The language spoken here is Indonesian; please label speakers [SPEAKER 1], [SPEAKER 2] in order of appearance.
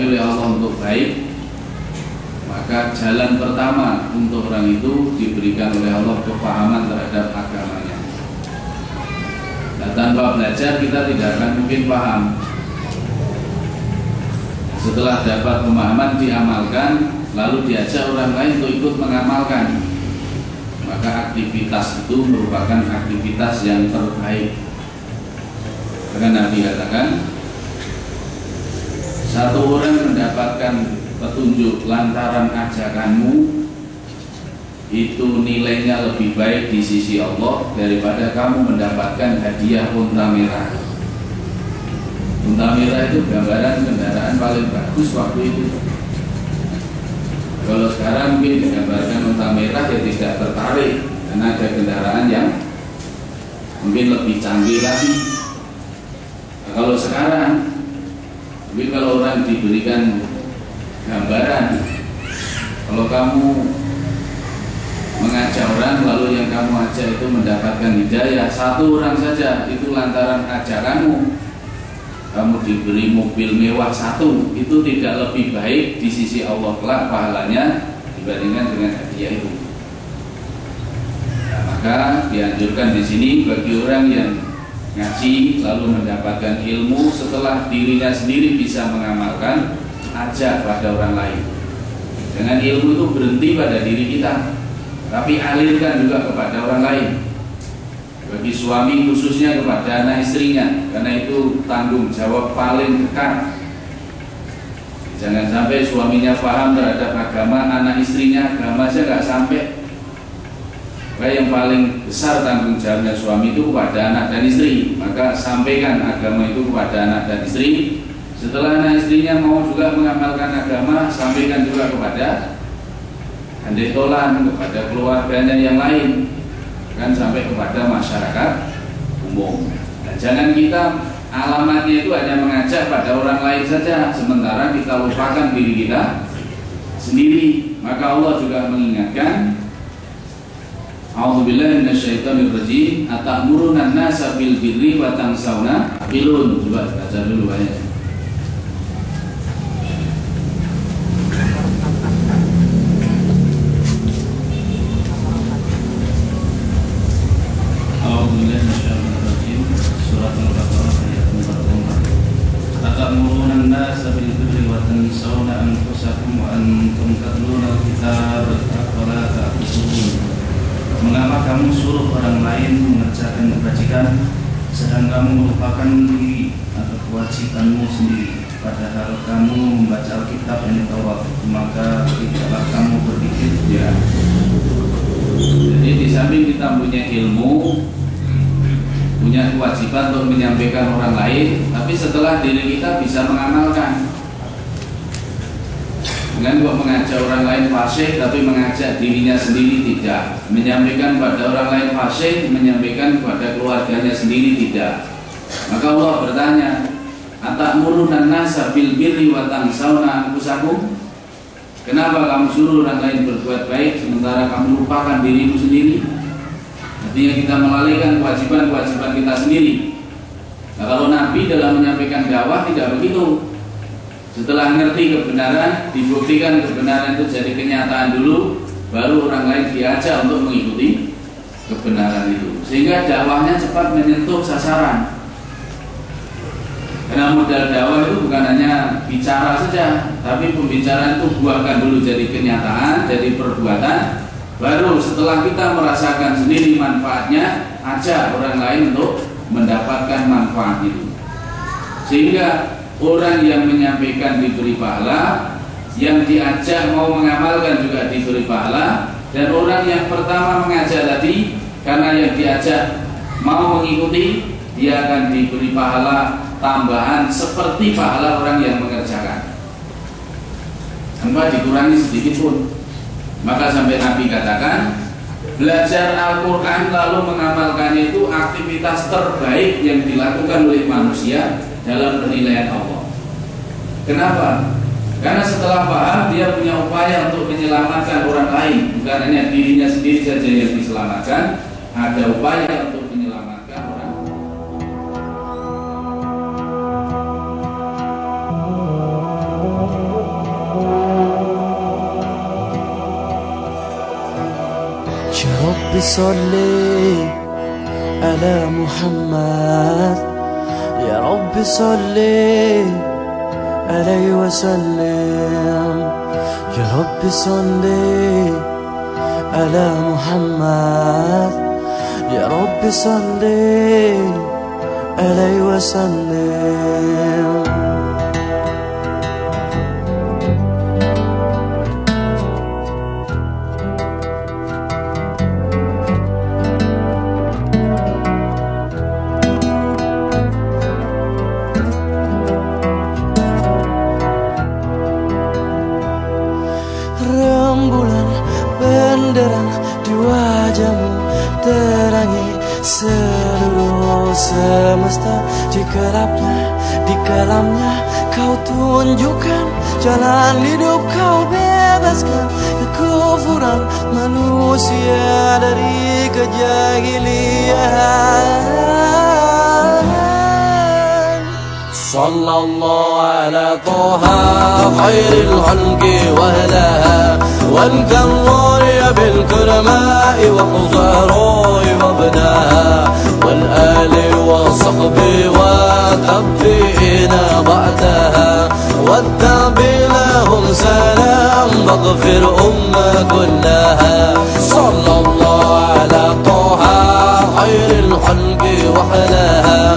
[SPEAKER 1] dikehendaki oleh Allah untuk baik, maka jalan pertama untuk orang itu diberikan oleh Allah kepahaman terhadap agamanya. Dan tanpa belajar kita tidak akan mungkin paham. Setelah dapat pemahaman diamalkan, lalu diajak orang lain untuk ikut mengamalkan, maka aktivitas itu merupakan aktivitas yang terbaik. Karena Nabi katakan, satu orang mendapatkan petunjuk lantaran ajakanmu, itu nilainya lebih baik di sisi Allah daripada kamu mendapatkan hadiah unta merah. Unta merah itu gambaran kendaraan paling bagus waktu itu. Kalau sekarang mungkin digambarkan unta merah ya tidak tertarik, karena ada kendaraan yang mungkin lebih canggih lagi. Nah, kalau sekarang mungkin kalau orang diberikan gambaran, kalau kamu mengajak orang lalu yang kamu ajak itu mendapatkan hidayah, satu orang saja itu lantaran ajakanmu, kamu diberi mobil mewah satu, itu tidak lebih baik di sisi Allah kelak pahalanya dibandingkan dengan hadiah itu. Nah, maka dianjurkan di sini bagi orang yang ngaji lalu mendapatkan ilmu, setelah dirinya sendiri bisa mengamalkan, ajak pada orang lain. Dengan ilmu itu berhenti pada diri kita, tapi alirkan juga kepada orang lain. Bagi suami khususnya kepada anak istrinya, karena itu tanggung jawab paling dekat. Jangan sampai suaminya paham terhadap agama, anak istrinya agama saja nggak sampai. Yang paling besar tanggung jawabnya suami itu kepada anak dan istri, maka sampaikan agama itu kepada anak dan istri. Setelah anak istrinya mau juga mengamalkan agama, sampaikan juga kepada handetolan, kepada keluarganya yang lain, kan sampai kepada masyarakat umum. Dan jangan kita alamatnya itu hanya mengajak pada orang lain saja, sementara kita lupakan diri kita sendiri. Maka Allah juga mengingatkan, A'udzubillahi minasyaitonirrajim, atamuruna an-nasa bil birri wa tansawna bilun. Coba baca dulu ayatnya.
[SPEAKER 2] Mengapa kamu suruh orang lain mengerjakan kebajikan sedang kamu melupakan diri atau kewajibanmu sendiri? Padahal kamu membaca Alkitab yang Taurat, maka tidaklah kamu berpikir ya.
[SPEAKER 1] Jadi di samping kita punya ilmu, punya kewajiban untuk menyampaikan orang lain, tapi setelah diri kita bisa mengamalkan. Dengan buat mengajak orang lain fasik, tapi mengajak dirinya sendiri tidak. Menyampaikan pada orang lain fasik, menyampaikan kepada keluarganya sendiri tidak. Maka Allah bertanya, atamuruna an-nasa bil birri wa tansawna anfusakum? Kenapa kamu suruh orang lain berbuat baik sementara kamu lupakan dirimu sendiri? Artinya kita melalaikan kewajiban-kewajiban kita sendiri. Nah, kalau Nabi dalam menyampaikan dakwah tidak begitu. Setelah ngerti kebenaran, dibuktikan kebenaran itu jadi kenyataan dulu, baru orang lain diajak untuk mengikuti kebenaran itu, sehingga dakwahnya cepat menyentuh sasaran. Karena modal dakwah itu bukan hanya bicara saja, tapi pembicaraan itu buahkan dulu jadi kenyataan, jadi perbuatan. Baru setelah kita merasakan sendiri manfaatnya, ajak orang lain untuk mendapatkan manfaat itu. Sehingga orang yang menyampaikan diberi pahala, yang diajak mau mengamalkan juga diberi pahala, dan orang yang pertama mengajak tadi, karena yang diajak mau mengikuti, dia akan diberi pahala tambahan seperti pahala orang yang mengerjakan, tanpa dikurangi sedikit pun. Maka sampai Nabi katakan, belajar Al-Quran lalu mengamalkannya itu aktivitas terbaik yang dilakukan oleh manusia dalam penilaian Allah. Kenapa? Karena setelah paham, dia punya upaya untuk menyelamatkan orang lain, bukan hanya dirinya sendiri saja yang diselamatkan, ada upaya untuk menyelamatkan orang lain.
[SPEAKER 3] رب صل على محمد يا رب صل عليه وسلم يا رب صل على محمد يا رب صل عليه وسلم. Rembulan benderang di wajahmu terangi seluruh semesta. Di kelamnya kau tunjukkan jalan hidup, kau bebaskan kekufuran manusia dari kejahilian. Sallallahu ala Taha khairil khalqi wa ahlaha wal karrari bil kurma'i wa khuzaroi wa bnaha wal ali wa sahbi wa tabi'ina ba'daha wattabi lahum salam maghfir umma kullaha. Sallallahu ala Taha khairil khalqi wa ahlaha